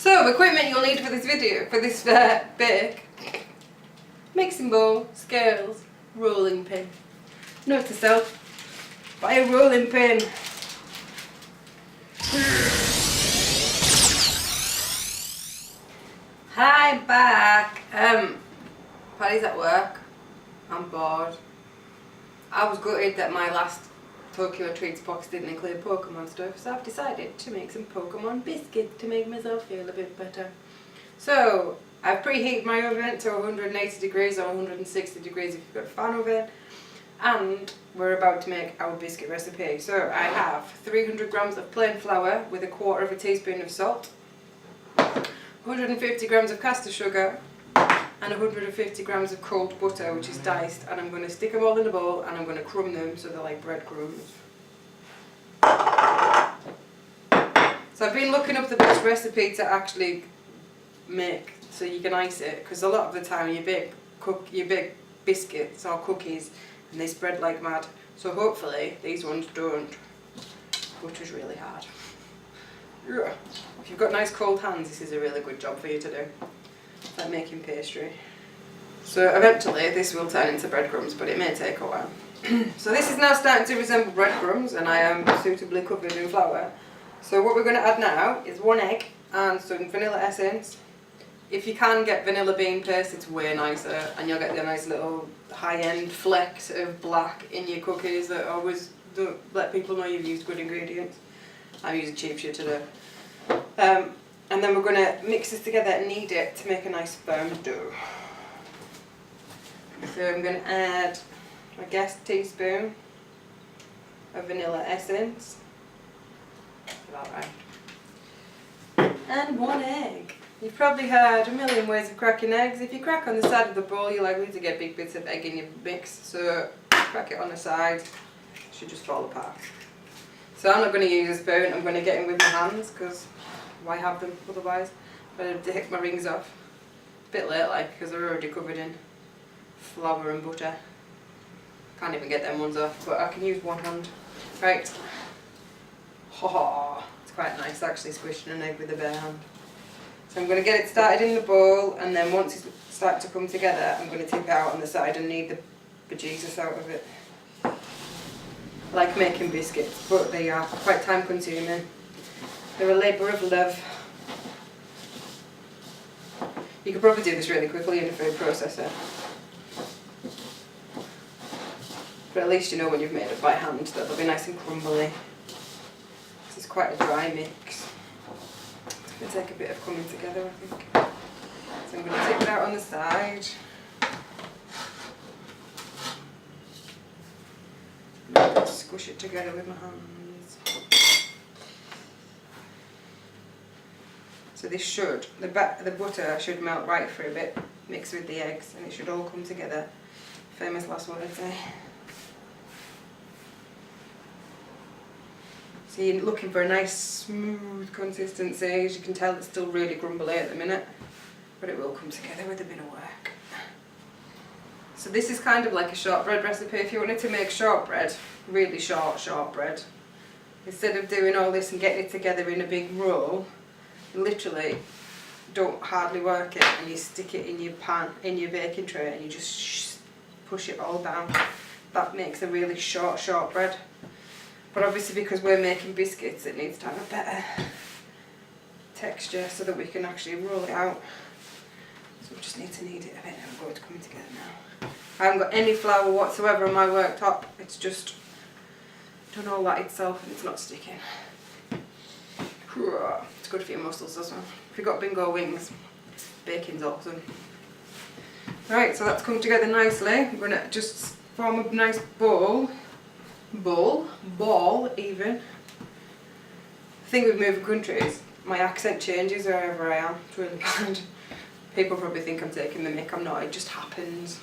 So, equipment you'll need for this video, for this bake. Mixing bowl, scales, rolling pin. Note to self, buy a rolling pin. Hi, back. Paddy's at work. I'm bored. I was gutted that my last Tokyo Treats box didn't include Pokemon stuff, so I've decided to make some Pokemon biscuits to make myself feel a bit better. So, I've preheated my oven to 180 degrees or 160 degrees if you've got a fan oven, and we're about to make our biscuit recipe. So, I have 300 grams of plain flour with 1/4 teaspoon of salt, 150 grams of caster sugar, and 150 grams of cold butter, which is diced, and I'm going to stick them all in a bowl and I'm going to crumb them so they're like breadcrumbs. So I've been looking up the best recipe to actually make so you can ice it, because a lot of the time you bake biscuits or cookies and they spread like mad. So hopefully these ones don't. Butter's really hard. If you've got nice cold hands, this is a really good job for you to do. It's like making pastry. So eventually this will turn into breadcrumbs, but it may take a while. So this is now starting to resemble breadcrumbs, and I am suitably covered in flour. So what we're going to add now is 1 egg and some vanilla essence. If you can get vanilla bean paste, it's way nicer, and you'll get the nice little high-end flecks of black in your cookies that always don't let people know you've used good ingredients. I'm using cheap shit today. And then we're going to mix this together and knead it to make a nice firm dough. So I'm going to add, I guess, a teaspoon of vanilla essence. About right. And 1 egg. You've probably heard a million ways of cracking eggs. If you crack on the side of the bowl, you're likely to get big bits of egg in your mix. So crack it on the side. It should just fall apart. So I'm not going to use a spoon. I'm going to get in with my hands, because why have them otherwise? I'm going to take my rings off. A bit late, like, because they're already covered in flour and butter. Can't even get them ones off, but I can use one hand. Right. Oh, it's quite nice actually squishing an egg with a bare hand. So I'm going to get it started in the bowl, and then once it starts to come together, I'm going to tip it out on the side and knead the bejesus out of it. Like making biscuits, but they are quite time consuming. They're a labour of love. You could probably do this really quickly in a food processor. But at least you know when you've made it by hand that they'll be nice and crumbly. This is quite a dry mix. It's going to take a bit of coming together, I think. So I'm going to tip it out on the side. Squish it together with my hands. So this should, the butter should melt right for a bit, mixed with the eggs, and it should all come together. Famous last words, eh? So you're looking for a nice smooth consistency. As you can tell, it's still really crumbly at the minute, but it will come together with a bit of work. So this is kind of like a shortbread recipe. If you wanted to make shortbread, really short shortbread, instead of doing all this and getting it together in a big roll, you literally don't hardly work it, and you stick it in your pan, in your baking tray, and you just push it all down. That makes a really short shortbread. But obviously, because we're making biscuits, it needs to have a better texture so that we can actually roll it out. So we just need to knead it a bit, and we're going to come together now. I haven't got any flour whatsoever on my worktop. It's just done all that itself, and it's not sticking. It's good for your muscles as well. If you've got bingo wings, baking's awesome. Right, so that's come together nicely. I'm going to just form a nice ball even. The thing with moving countries, my accent changes wherever I am. It's really bad. People probably think I'm taking the mick. I'm not, it just happens.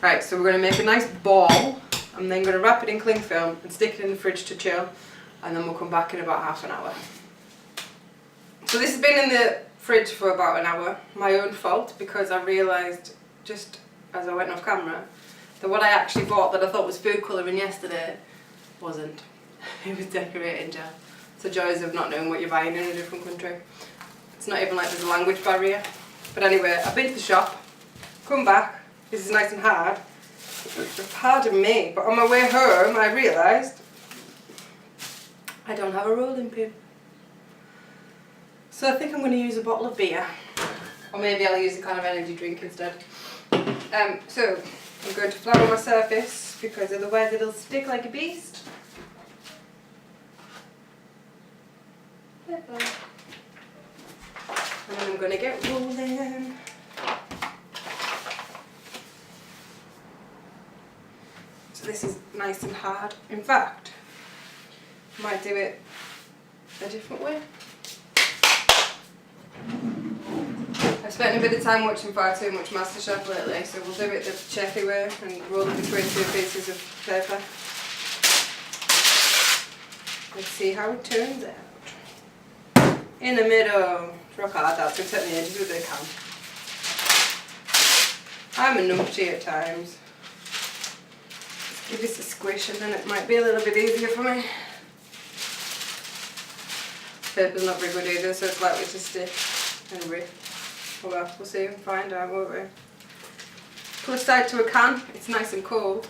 Right, so we're going to make a nice ball. I'm then going to wrap it in cling film and stick it in the fridge to chill, and then we'll come back in about half an hour. So this has been in the fridge for about an hour. My own fault, because I realised just as I went off camera that what I actually bought that I thought was food colouring yesterday wasn't. It was decorating gel. It's the joys of not knowing what you're buying in a different country. It's not even like there's a language barrier. But anyway, I've been to the shop, come back, this is nice and hard. Pardon me, but on my way home I realised I don't have a rolling pin. So I think I'm going to use a bottle of beer. Or maybe I'll use a kind of energy drink instead. So I'm going to flour my surface because otherwise it'll stick like a beast. And then I'm going to get rolling. So this is nice and hard. In fact, I might do it a different way. I've spent a bit of time watching far too much MasterChef lately, so we'll do it the chefy way and roll it between 2 pieces of paper. Let's see how it turns out. In the middle. It's rock hard, that's going to take me ages with a can. I'm a numpty at times. Let's give this a squish and then it might be a little bit easier for me. Paper's not very good either, so it's likely to stick and rip. Well, we'll see and find out, won't we? Plus side to a can, it's nice and cold,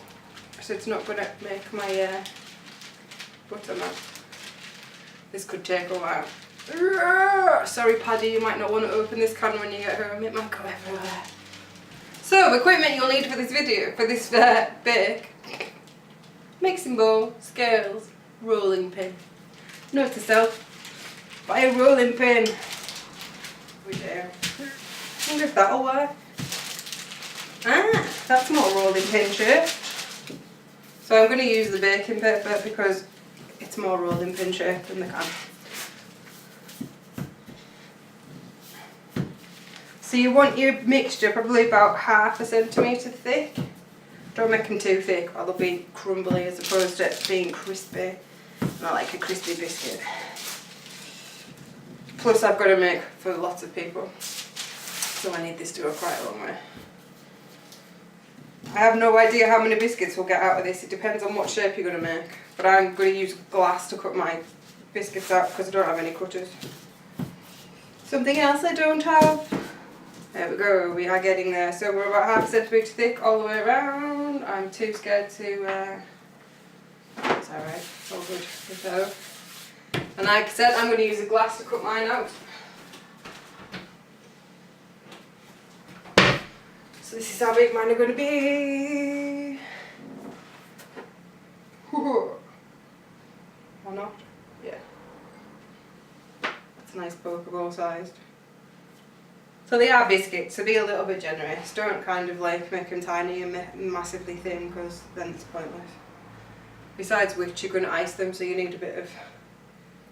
so it's not going to make my butter melt. This could take a while. Sorry Paddy, you might not want to open this can when you get home, it might go everywhere. So, equipment you'll need for this video, for this bake. Mixing bowl, scales, rolling pin. Note to self, buy a rolling pin. We do. I wonder if that'll work. Ah, that's more rolling pin shape. So I'm going to use the baking paper because it's more rolling pin shape than the can. So you want your mixture probably about 1/2 centimetre thick. Don't make them too thick or they'll be crumbly as opposed to being crispy. Not like a crispy biscuit. Plus I've got to make for lots of people. So I need this to go quite a long way. I have no idea how many biscuits we'll get out of this. It depends on what shape you're going to make. But I'm going to use glass to cut my biscuits out because I don't have any cutters. Something else I don't have. There we go, we are getting there. So we're about 1/2 centimetre thick all the way around. I'm too scared to... It's alright, it's all good. So, and like I said, I'm going to use a glass to cut mine out. So this is how big mine are going to be. Or not? Yeah. It's a nice Pokeball sized. So they are biscuits, so be a little bit generous. Don't kind of like make them tiny and massively thin because then it's pointless. Besides which you're going to ice them, so you need a bit of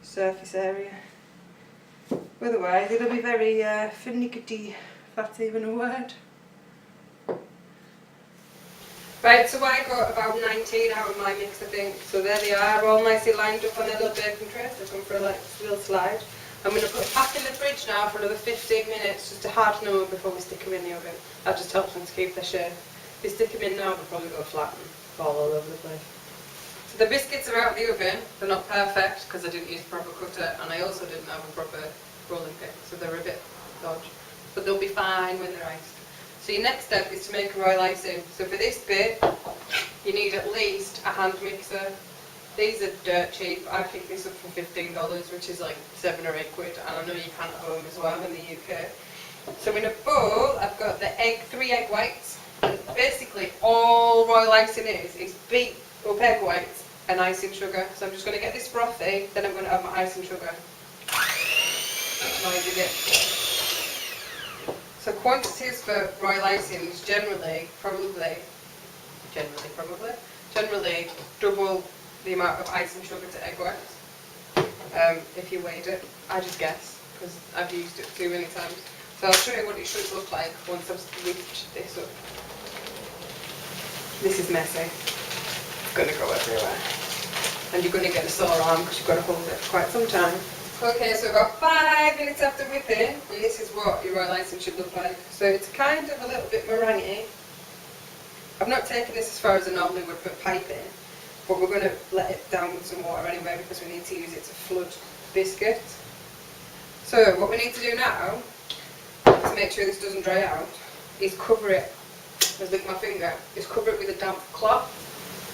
surface area. Otherwise it'll be very finicky, if that's even a word. Right, so I got about 19 out of my mix I think. So there they are, all nicely lined up on their little baking trays. They've come for a little slide. I'm going to put a pack in the fridge now for another 15 minutes just to harden them up before we stick them in the oven. That just helps them to keep their shape. If you stick them in now they'll probably go flat and fall all over the place. So the biscuits are out of the oven. They're not perfect because I didn't use a proper cutter and I also didn't have a proper rolling pin, so they're a bit dodgy. But they'll be fine when they're iced. So your next step is to make a royal icing. So for this bit, you need at least a hand mixer. These are dirt cheap. I picked this up for $15, which is like 7 or 8 quid, and I know you can at home as well in the UK. So in a bowl, I've got the 3 egg whites, and basically all royal icing is beat up egg whites and icing sugar. So I'm just going to get this frothy, then I'm going to add my icing sugar. Noisy bit. So quantities for royal icing is generally double the amount of icing sugar to egg whites. If you weighed it, I just guess because I've used it too many times. So I'll show you what it should look like once I've whipped this up. This is messy. It's going to go everywhere. And you're going to get a sore arm because you've got to hold it for quite some time. Okay, so about 5 minutes after whipping, and this is what your royal icing should look like. So it's kind of a little bit meringue. I've not taken this as far as I normally would put piping, but we're going to let it down with some water anyway because we need to use it to flood biscuits. So what we need to do now, to make sure this doesn't dry out, is cover it, as with my finger, is cover it with a damp cloth.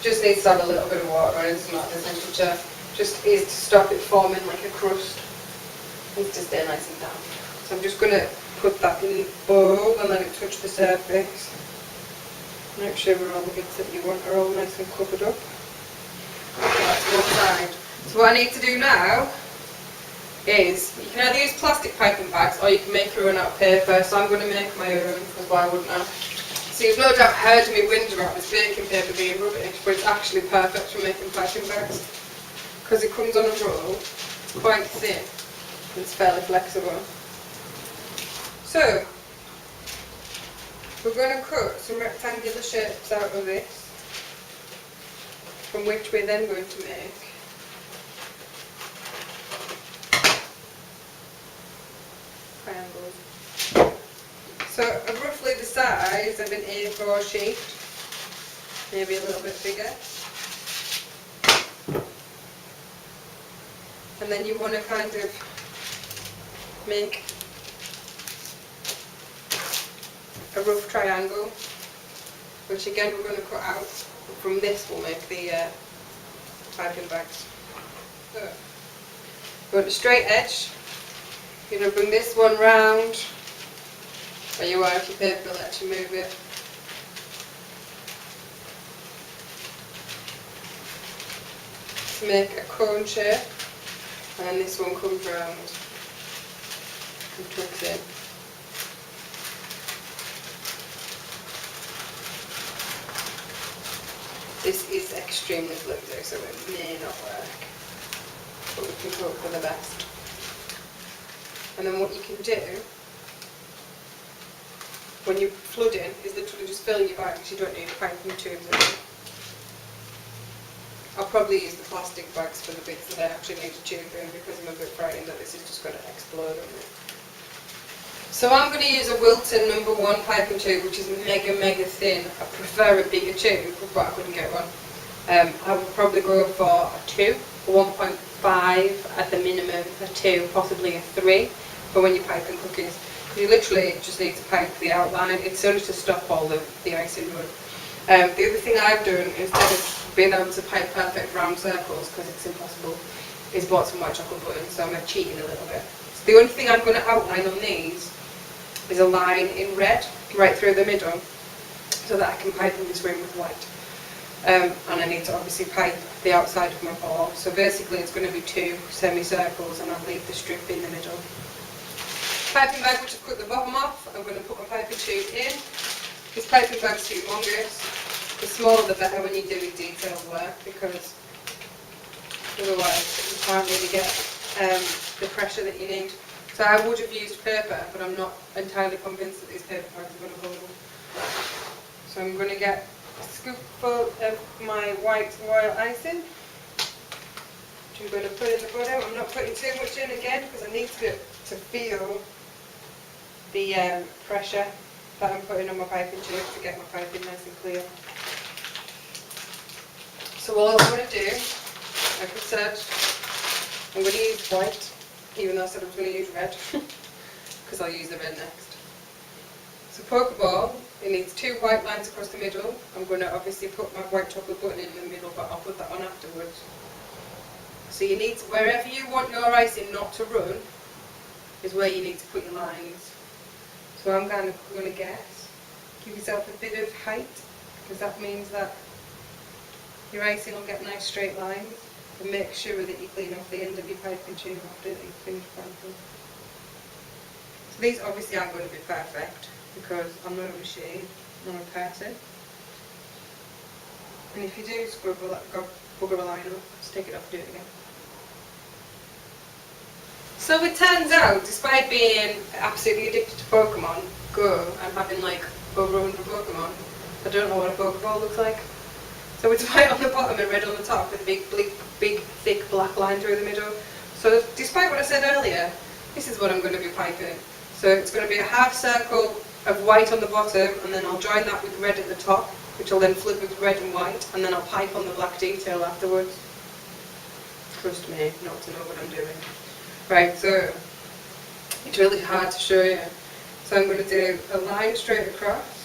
Just needs to have a little bit of water and it's not the temperature. Just is to stop it forming like a crust. Needs to stay nice and damp. So I'm just going to put that in the bowl and let it touch the surface. Make sure all the bits that you want are all nice and covered up. That's one side. So what I need to do now is, you can either use plastic piping bags or you can make your own out of paper. So I'm going to make my own, because why wouldn't I? So you've no doubt heard me whinge about this baking paper being rubbish, but it's actually perfect for making piping bags. Because it comes on a roll, it's quite thin, and it's fairly flexible. So, we're going to cut some rectangular shapes out of this, from which we're then going to make triangles. So roughly the size of an A4 sheet, maybe a little bit bigger. And then you want to kind of make a rough triangle, which again we're going to cut out. From this we'll make the piping bags. So, go to straight edge. You're going to bring this one round. Where you are, if your paper lets you move it. To make a cone shape, and then this one comes round and tucks in. This is extremely flimsy, so it may not work, but we can hope for the best. And then what you can do when you're flooding is literally just fill your bags. You don't need piping tubes in it. I'll probably use the plastic bags for the bits that I actually need to tube in, because I'm a bit frightened that this is just going to explode on me. So I'm going to use a Wilton No. 1 piping tube, which is mega thin. I prefer a bigger tube, but I couldn't get one. I would probably go for a 2, a 1.5 at the minimum, a 2, possibly a 3 for when you're piping cookies. You literally just need to pipe the outline. It's only to stop all the icing run. The other thing I've done, instead of being able to pipe perfect round circles, because it's impossible, is bought some white chocolate butter, so I'm cheating a little bit. So the only thing I'm going to outline on these is a line in red right through the middle, so that I can pipe in between with white. And I need to obviously pipe the outside of my ball. So basically it's going to be 2 semicircles, and I'll leave the strip in the middle. Piping bag, which I've cut the bottom off, I'm going to put my piping tube in. This piping bag's humongous. The smaller the better when you're doing detailed work, because otherwise you can't really get the pressure that you need. So I would have used paper, but I'm not entirely convinced that these paper bags are going to hold them. So I'm going to get a scoopful of my white royal icing, which I'm going to put in the bottom. I'm not putting too much in again, because I need to feel the pressure that I'm putting on my piping tube to get my piping nice and clear. So all I'm going to do, like I said, I'm going to use white, even though I said I was going to use red, because I'll use the red next. So Pokeball, it needs 2 white lines across the middle. I'm going to obviously put my white chocolate button in the middle, but I'll put that on afterwards. So you need to, wherever you want your icing not to run, is where you need to put your lines. So I'm going to guess, give yourself a bit of height, because that means that your icing will get nice straight lines, and make sure that you clean off the end of your piping tube after that you've finished piping. So these obviously aren't going to be perfect, because I'm not a machine, I'm a person. And if you do scrub that bugger a line up, just take it off and do it again. So it turns out, despite being absolutely addicted to Pokemon Go and having like over 100 Pokemon, I don't know what a Pokeball looks like. So it's white on the bottom and red on the top with a big thick black line through the middle. So despite what I said earlier, this is what I'm going to be piping. So it's going to be a half circle of white on the bottom, and then I'll join that with red at the top, which will then flip with red and white, and then I'll pipe on the black detail afterwards. Trust me not to know what I'm doing. Right, so It's really hard to show you. So I'm going to do a line straight across.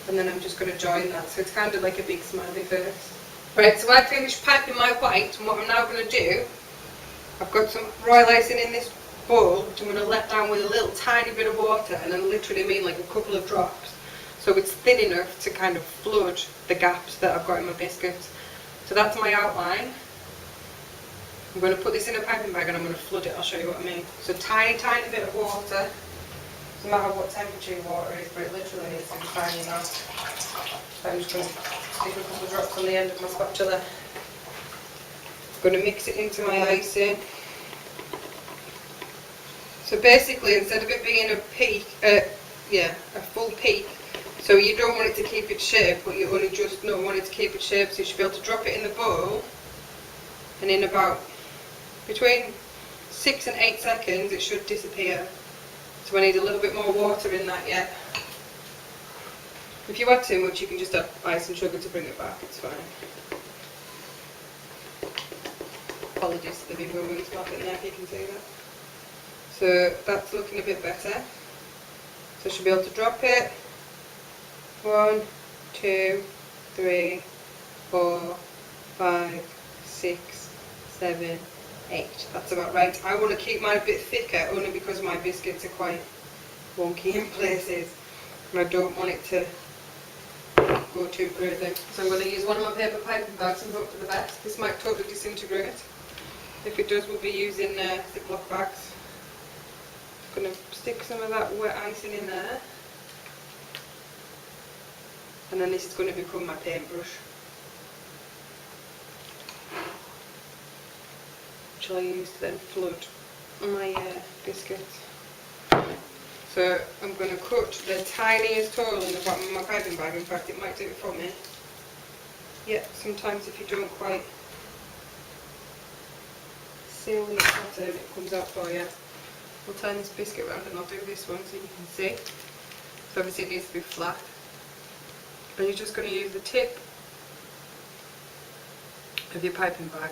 And then I'm just going to join that. So it's kind of like a big smiley face. Right, so I finished piping my white, and what I'm now going to do, I've got some royal icing in this bowl, which I'm going to let down with a little tiny bit of water, and I literally mean like a couple of drops. So it's thin enough to kind of flood the gaps that I've got in my biscuits. So that's my outline. I'm going to put this in a piping bag and I'm going to flood it. I'll show you what I mean. So tiny bit of water. No matter what temperature your water is, but it literally is tiny now. So I'm just going to stick a couple of drops on the end of my spatula. I'm going to mix it into my icing. So basically, instead of it being a peak, a full peak, so you don't want it to keep its shape, but you only just want it to keep its shape, so you should be able to drop it in the bowl, and in about between 6 and 8 seconds it should disappear. So I need a little bit more water in that yet. If you add too much, you can just add ice and sugar to bring it back, it's fine. Apologies to the big moving spot in there if you can see that. So that's looking a bit better. So I should be able to drop it. 1, 2, 3, 4, 5, 6, 7, 8. That's about right. I want to keep mine a bit thicker only because my biscuits are quite wonky in places and I don't want it to go too crazy. So I'm going to use one of my paper piping bags and hope for the best. This might totally disintegrate. If it does, we'll be using Ziploc bags. I'm going to stick some of that wet icing in there. And then this is going to become my paintbrush, which I'll use to then flood my biscuits. So I'm going to cut the tiniest hole in the bottom of my piping bag. In fact, it might do it for me. Yeah, sometimes if you don't quite seal the bottom, it comes out for you. I'll turn this biscuit around and I'll do this one so you can see. So obviously it needs to be flat. And you're just going to use the tip of your piping bag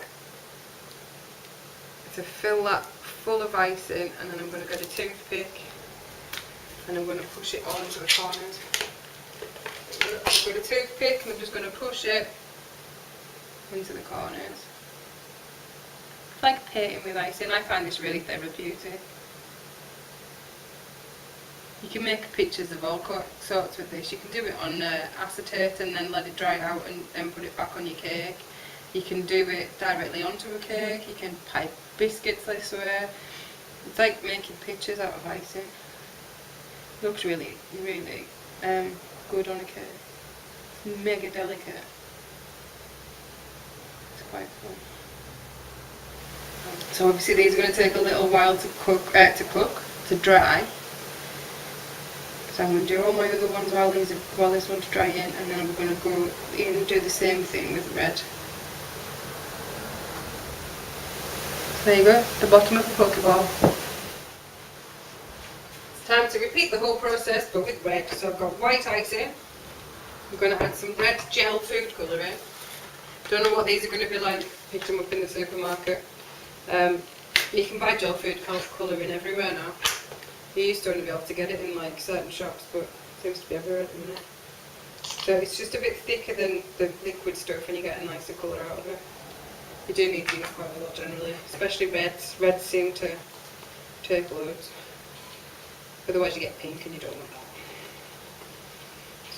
to fill that full of icing, and then I'm going to get a toothpick and I'm going to push it all into the corners. I've got a toothpick and I'm just going to push it into the corners. It's like painting with icing. I find this really therapeutic. You can make pictures of all sorts with this. You can do it on acetate and then let it dry out and then put it back on your cake. You can do it directly onto a cake. You can pipe biscuits this way. It's like making pictures out of icing. It looks really good on a cake. It's mega delicate. It's quite fun. So obviously these are going to take a little while to dry. So I'm going to do all my other ones while this one's drying, and then I'm going to go in and do the same thing with red. So there you go, the bottom of the Pokeball. It's time to repeat the whole process but with red. So I've got white icing. I'm going to add some red gel food colouring. Don't know what these are going to be like. Picked them up in the supermarket. You can buy gel food colouring everywhere now. You used to only be able to get it in like certain shops, but it seems to be everywhere at the minute. So it's just a bit thicker than the liquid stuff and you get a nicer colour out of it. You do need to use quite a lot generally, especially reds. Reds seem to take loads. Otherwise you get pink and you don't want that.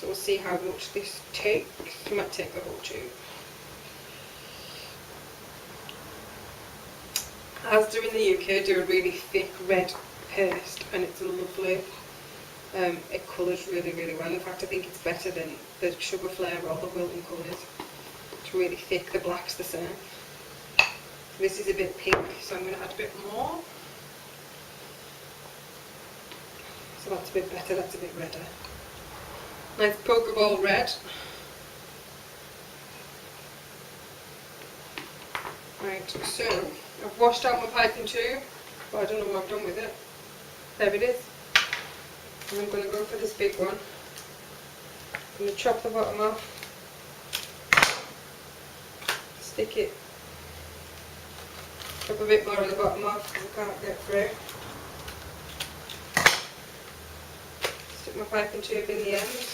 So we'll see how much this takes. It might take the whole tube. Asda in the UK do a really thick red paste and it's lovely. It colours really well. In fact, I think it's better than the sugar flare or the Wilton colours. It's really thick. The black's the same. This is a bit pink, so I'm going to add a bit more. So that's a bit better. That's a bit redder. Nice Pokeball red. Right, so I've washed out my piping tube, but I don't know what I've done with it. There it is. And I'm going to go for this big one. I'm going to chop the bottom off, stick it Drop a bit more at the bottom off because I can't get through. Stick my piping tube in the end.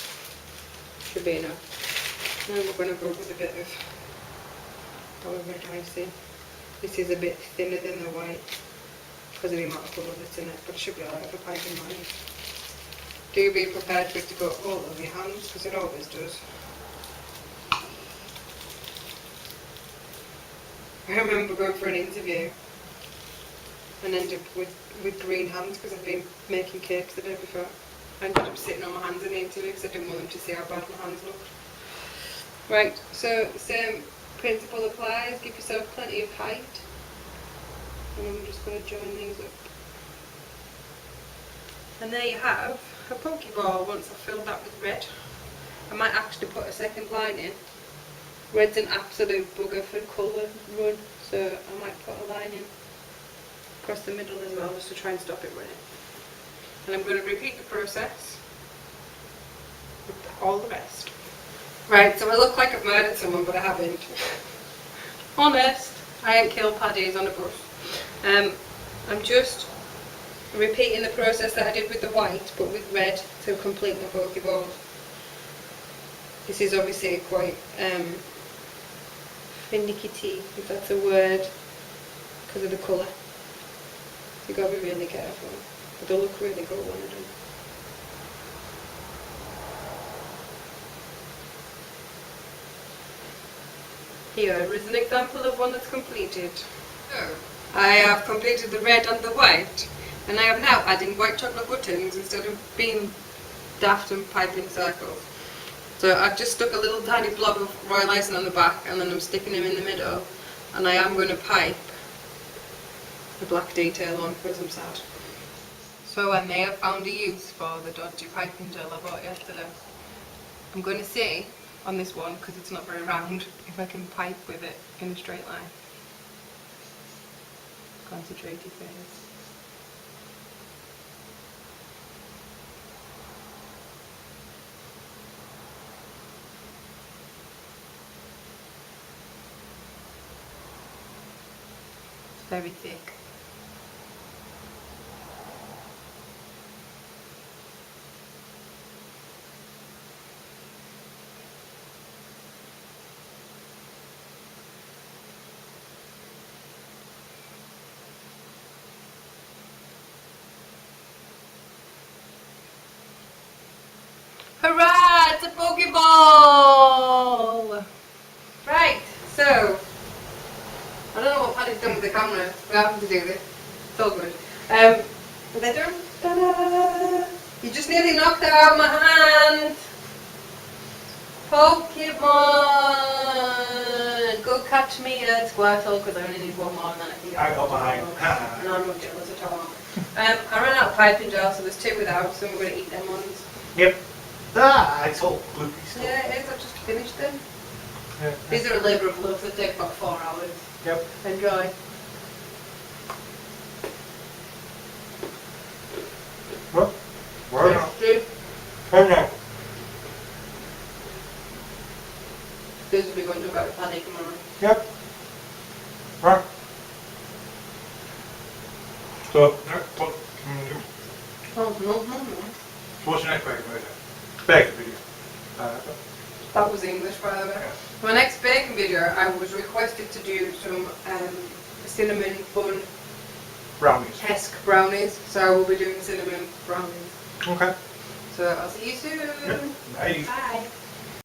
Should be enough. Now we're going to go with a bit of however dicey. This is a bit thinner than the white because of the amount of colour that's in it, but it should be alright for piping mine. Do be prepared for it to go all over your hands because it always does. I remember going for an interview and ended up with green hands because I've been making cakes the day before. I ended up sitting on my hands in the interview because I didn't want them to see how bad my hands looked. Right, so the same principle applies. Give yourself plenty of height. And I'm just going to join these up. And there you have a Pokeball once I've filled that with red. I might actually put a second line in. Red's an absolute bugger for colour run, so I might put a line in across the middle as well just to try and stop it running. And I'm going to repeat the process with all the rest. Right, so I look like I've murdered someone, but I haven't. Honest, I ain't killed paddies on a bus. I'm just repeating the process that I did with the white, but with red to complete my Pokeball. This is obviously quite finicky, if that's a word, because of the colour. So you've got to be really careful. But they'll look really good when I do. Here is an example of one that's completed. So, I have completed the red and the white, and I am now adding white chocolate buttons instead of being daft and piping circles. So I've just stuck a little tiny blob of royal icing on the back, and then I'm sticking them in the middle, and I am going to pipe the black detail on because I'm sad. So I may have found a use for the dodgy piping gel I bought yesterday. I'm going to see on this one, because it's not very round, if I can pipe with it in a straight line. Concentrated phase. It's very thick. Hurrah! It's a Pokeball! Right, so I don't know what Paddy's done with the camera. We have to do this. It's all good. Are they done? Ta-da! You just nearly knocked it out of my hand! Pokemon! Go catch me at Squirtle, because I only need one more and then I can get I got mine. And I'm not jealous at all. I ran out of piping gel, so there's two without, so we're going to eat them ones. Yep. Ah, it's all gloopy stuff. Yeah, it is. I've just finished them. Yeah. These are a labour of love. They take about 4 hours. Yep. Enjoy. Well, where now? Tasty. Where now? This will be going to about a paddy tomorrow. Yep. Right. So, Oh, no. what's the next bacon video? Bacon video. That was English, by the way. Yeah. My next bacon video, I was requested to do some cinnamon bun Brownies. esque brownies. So I will be doing cinnamon brownies. Okay. So I'll see you soon. Yep. Bye. Bye.